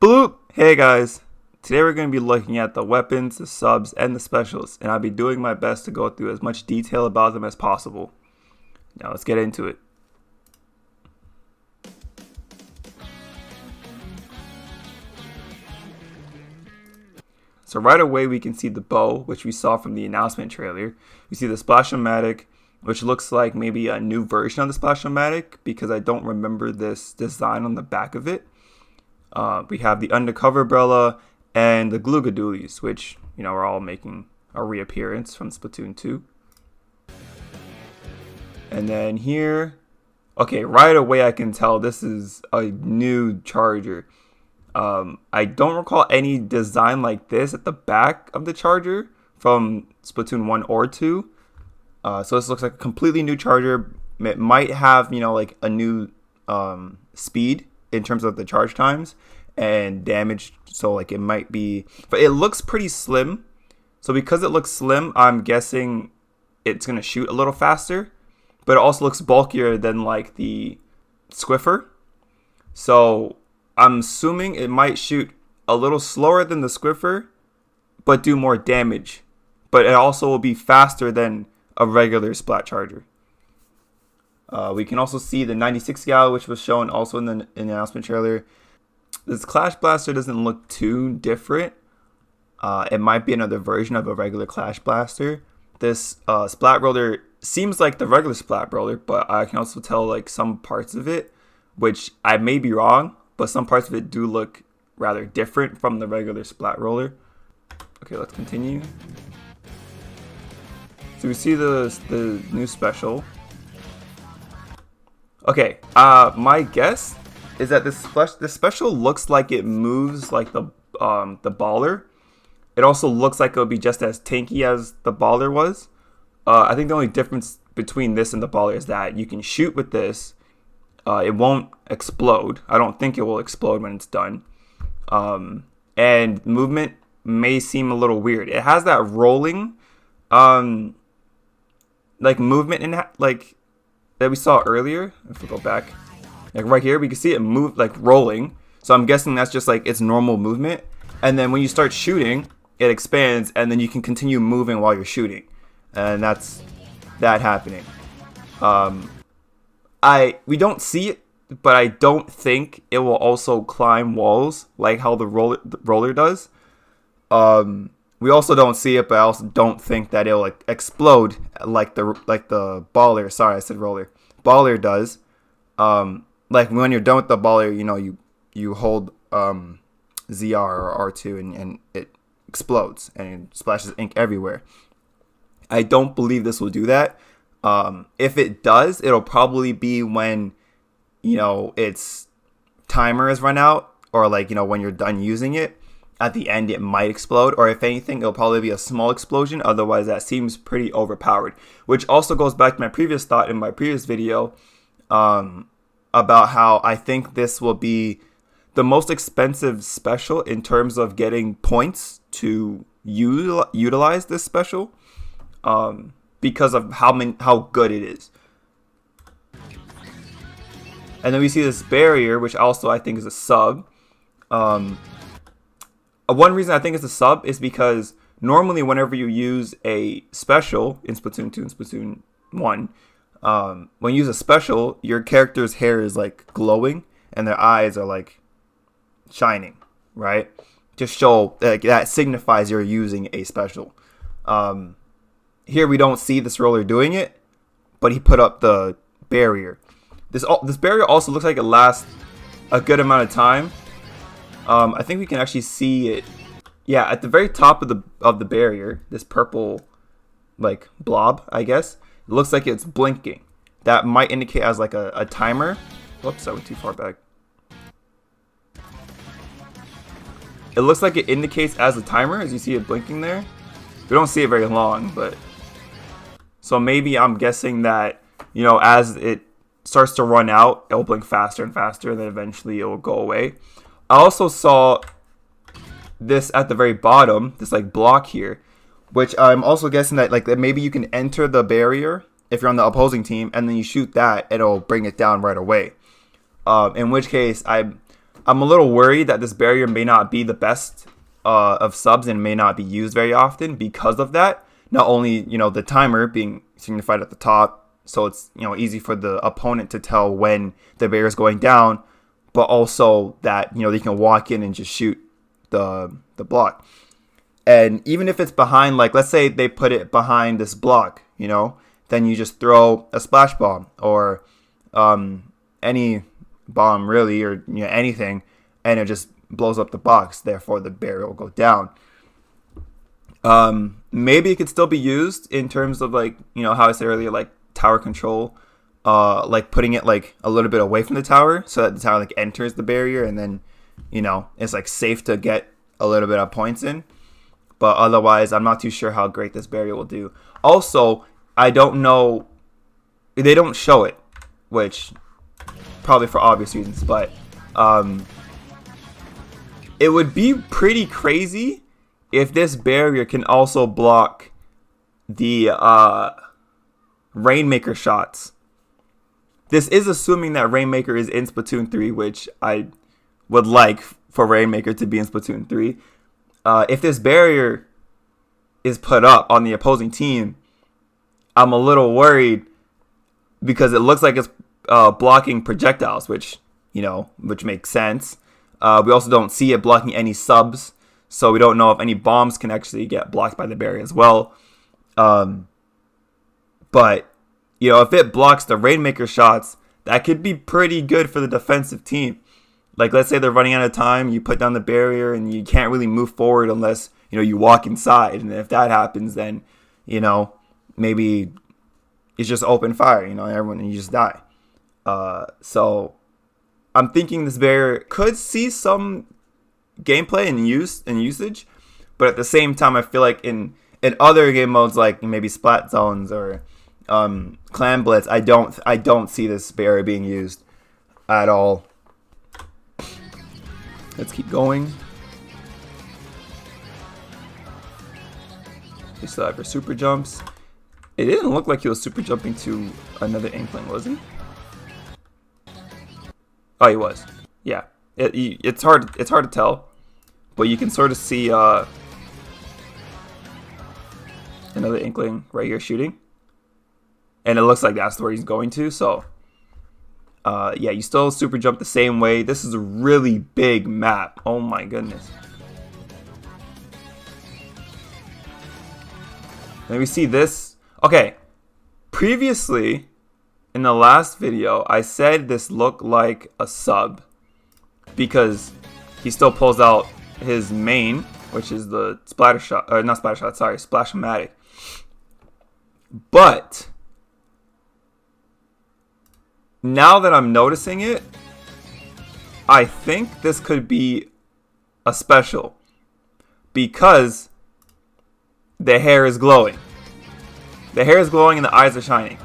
Bloop! Hey guys, today we're going to be looking at the weapons, the subs, and the specials, and I'll be doing my best to go through as much detail about them as possible. Now let's get into it. So right away we can see the bow, which we saw from the announcement trailer. We see the Splash-O-Matic, which looks like maybe a new version of the Splash-O-Matic because I don't remember this design on the back of it. We have the Undercover Umbrella and the Gloogadoolies, which, are all making a reappearance from Splatoon 2. And then here, okay, right away I can tell this is a new charger. I don't recall any design like this at the back of the charger from Splatoon 1 or 2. So this looks like a completely new charger. It might have, like a new speed in terms of the charge times and damage. So like it might be, but it looks pretty slim. So because it looks slim, I'm guessing it's going to shoot a little faster, but it also looks bulkier than like the Squiffer. So I'm assuming it might shoot a little slower than the Squiffer, but do more damage. But it also will be faster than a regular Splat charger. We can also see the 96 gal, which was shown also in the announcement trailer. This Clash Blaster doesn't look too different. It might be another version of a regular Clash Blaster. This Splat Roller seems like the regular Splat Roller, but I can also tell like some parts of it, which I may be wrong, but some parts of it do look rather different from the regular Splat Roller. Okay, let's continue. So we see the new special. Okay, my guess is that this special looks like it moves like the baller. It also looks like it'll be just as tanky as the baller was. I think the only difference between this and the baller is that you can shoot with this. It won't explode. I don't think it will explode when it's done. And movement may seem a little weird. It has that rolling, like movement in like that we saw earlier. If we go back, like right here, we can see it move like rolling. So I'm guessing that's just like its normal movement. And then when you start shooting, it expands, and then you can continue moving while you're shooting, and that's that happening. We don't see it, but I don't think it will also climb walls like how the roller does. We also don't see it, but I also don't think that it'll like explode like the baller. Sorry, I said roller. Baller does. Like when you're done with the baller, you hold ZR or R2 and it explodes and it splashes ink everywhere. I don't believe this will do that. If it does, it'll probably be when, its timer has run out, or like, when you're done using it. At the end, it might explode, or if anything, it'll probably be a small explosion. Otherwise, that seems pretty overpowered, which also goes back to my previous thought in my previous video about how I think this will be the most expensive special in terms of getting points to utilize this special. Because of how good it is. And then we see this barrier, which also I think is a sub. One reason I think it's a sub is because normally whenever you use a special in Splatoon 2 and Splatoon 1, when you use a special, your character's hair is like glowing and their eyes are like shining, right? To show like that signifies you're using a special. Here we don't see this roller doing it, but he put up the barrier. This barrier also looks like it lasts a good amount of time. I think we can actually see it. Yeah, at the very top of the barrier, this purple like blob, I guess, it looks like it's blinking. That might indicate as like a timer. Whoops, I went too far back. It looks like it indicates as a timer, as you see it blinking there. We don't see it very long, but so maybe I'm guessing that, as it starts to run out, it'll blink faster and faster, and then eventually it will go away. I also saw this at the very bottom, this like block here, which I'm also guessing that like maybe you can enter the barrier if you're on the opposing team, and then you shoot that, it'll bring it down right away. In which case, I'm a little worried that this barrier may not be the best of subs and may not be used very often because of that. Not only, the timer being signified at the top, so it's, easy for the opponent to tell when the barrier is going down, but also that, they can walk in and just shoot the block. And even if it's behind, like, let's say they put it behind this block, then you just throw a splash bomb or any bomb really, or anything, and it just blows up the box. Therefore, the barrier will go down. Maybe it could still be used in terms of, like, how I said earlier, like tower control, like putting it like a little bit away from the tower so that the tower like enters the barrier, and then it's like safe to get a little bit of points in. But otherwise, I'm not too sure how great this barrier will do. Also, I don't know, they don't show it, which probably for obvious reasons, but it would be pretty crazy if this barrier can also block the Rainmaker shots. This is assuming that Rainmaker is in Splatoon 3, which I would like for Rainmaker to be in Splatoon 3. If this barrier is put up on the opposing team, I'm a little worried because it looks like it's blocking projectiles, which makes sense. We also don't see it blocking any subs, so we don't know if any bombs can actually get blocked by the barrier as well. But if it blocks the Rainmaker shots, that could be pretty good for the defensive team. Like, let's say they're running out of time, you put down the barrier, and you can't really move forward unless, you walk inside. And if that happens, then, maybe it's just open fire, and you just die. So I'm thinking this barrier could see some gameplay and usage, but at the same time, I feel like in other game modes, like maybe Splat Zones or Clan Blitz, I don't see this barrier being used at all. Let's keep going. You still have your super jumps. It didn't look like he was super jumping to another Inkling, was he? Oh, he was. Yeah. It's hard to tell, but you can sort of see another Inkling right here shooting, and it looks like that's where he's going to. So yeah, you still super jump the same way. This is a really big map. Oh my goodness. Let me see this. Okay, previously in the last video, I said this looked like a sub because he still pulls out his main, which is the splatter shot, or not splatter shot, sorry, Splash-O-Matic. But now that I'm noticing it, I think this could be a special because the hair is glowing. The hair is glowing and the eyes are shining.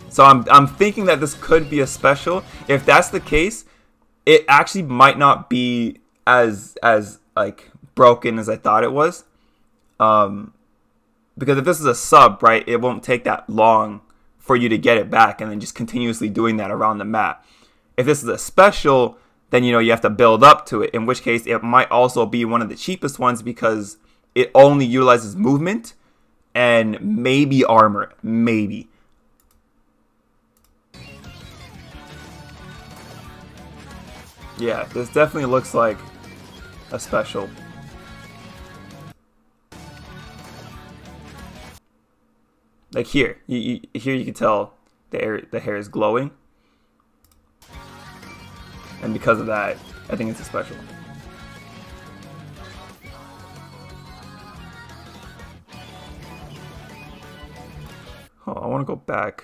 So I'm thinking that this could be a special. If that's the case, it actually might not be as like broken as I thought it was. Because if this is a sub, right, it won't take that long for you to get it back and then just continuously doing that around the map. If this is a special, then you have to build up to it, in which case it might also be one of the cheapest ones because it only utilizes movement and maybe armor, maybe. Yeah, this definitely looks like a special. Like here, here you can tell the hair is glowing, and because of that, I think it's a special. Oh, I want to go back.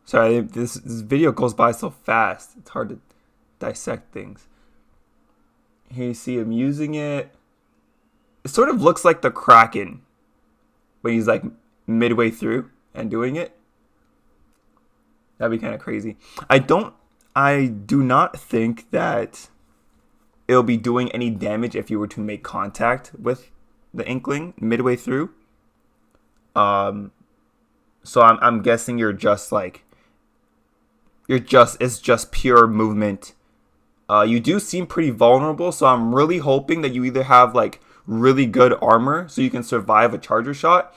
Sorry, this video goes by so fast. It's hard to dissect things. Here you see him using it. It sort of looks like the Kraken when he's like midway through and doing it. That'd be kind of crazy. I do not think that it'll be doing any damage if you were to make contact with the Inkling midway through. So I'm guessing you're just like it's just pure movement. You do seem pretty vulnerable, so I'm really hoping that you either have like really good armor so you can survive a charger shot,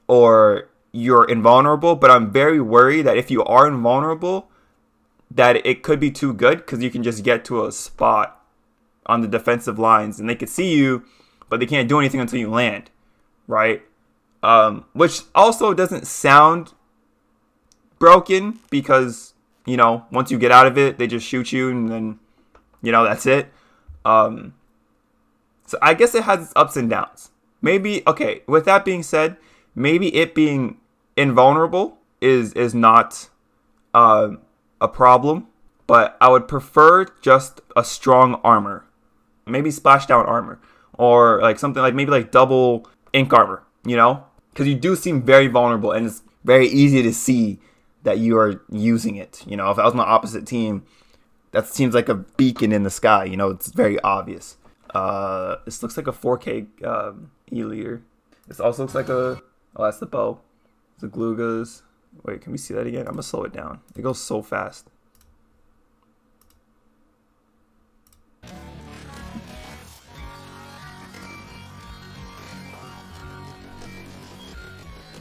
or you're invulnerable. But I'm very worried that if you are invulnerable, that it could be too good, because you can just get to a spot on the defensive lines and they could see you, but they can't do anything until you land, right? Which also doesn't sound broken, because, you know, once you get out of it, they just shoot you and then, you know, that's it. So I guess it has its ups and downs. Maybe, okay, with that being said, maybe it being invulnerable is not a problem, but I would prefer just a strong armor. Maybe splashdown armor, or like something like maybe like double ink armor, you know? Because you do seem very vulnerable, and it's very easy to see that you are using it. You know, if I was on the opposite team, that seems like a beacon in the sky. You know, it's very obvious. This looks like a 4K E-leader. This also looks like a... Oh, that's the bow. The Glugas. Wait, can we see that again? I'm going to slow it down. It goes so fast.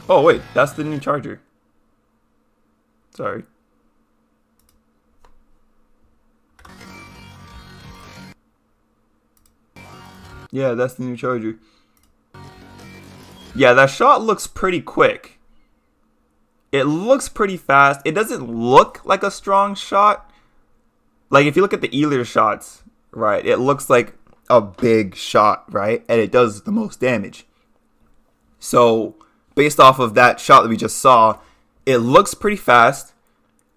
Oh, wait. That's the new charger. Sorry. Yeah, that's the new charger. Yeah, that shot looks pretty quick. It looks pretty fast. It doesn't look like a strong shot. Like, if you look at the E-leader shots, right, it looks like a big shot, right? And it does the most damage. So, based off of that shot that we just saw, it looks pretty fast,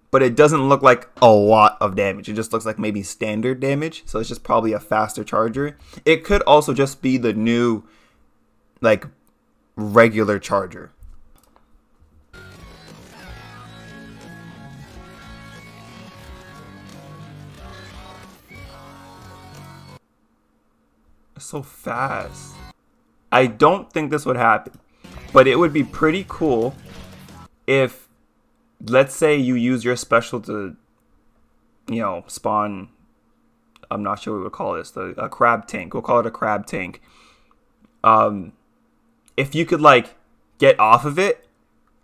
but it doesn't look like a lot of damage. It just looks like maybe standard damage. So it's just probably a faster charger. It could also just be the new, like, regular charger. It's so fast. I don't think this would happen, but it would be pretty cool if, let's say you use your special to, you know, spawn, I'm not sure what we would call this, a crab tank. We'll call it a crab tank. If you could, like, get off of it,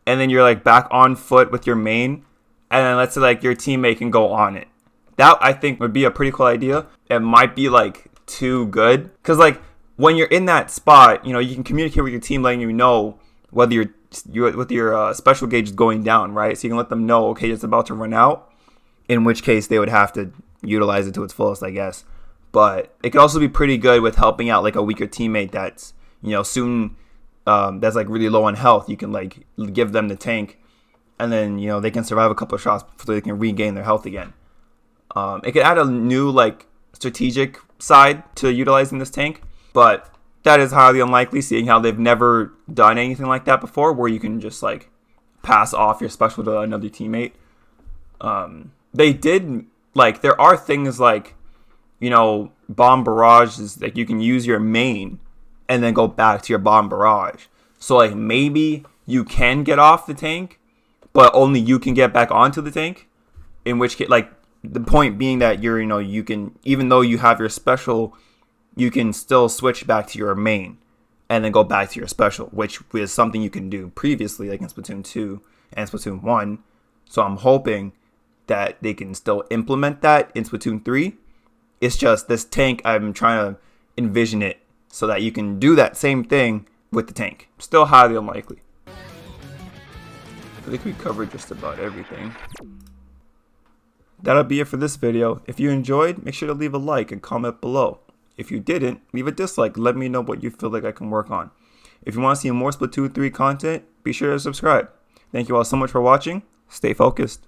and then you're, like, back on foot with your main, and then let's say, like, your teammate can go on it. That, I think, would be a pretty cool idea. It might be, like, too good. Because, like, when you're in that spot, you know, you can communicate with your team, letting you know whether your special gauge is going down, right? So you can let them know, okay, it's about to run out, in which case they would have to utilize it to its fullest, I guess. But it could also be pretty good with helping out, like, a weaker teammate that's, you know, soon, that's, like, really low on health. You can, like, give them the tank, and then, you know, they can survive a couple of shots so they can regain their health again. It could add a new, like, strategic side to utilizing this tank, but that is highly unlikely, seeing how they've never done anything like that before, where you can just, like, pass off your special to another teammate. They did, like, there are things like, you know, bomb barrage is like you can use your main and then go back to your bomb barrage. So, like, maybe you can get off the tank, but only you can get back onto the tank. In which case, like, the point being that you're, you know, you can, even though you have your special, you can still switch back to your main and then go back to your special, which is something you can do previously, like in Splatoon 2 and Splatoon 1. So I'm hoping that they can still implement that in Splatoon 3. It's just this tank, I'm trying to envision it so that you can do that same thing with the tank. Still highly unlikely. I think we covered just about everything. That'll be it for this video. If you enjoyed, make sure to leave a like and comment below. If you didn't, leave a dislike. Let me know what you feel like I can work on. If you want to see more Splatoon 3 content, be sure to subscribe. Thank you all so much for watching. Stay focused.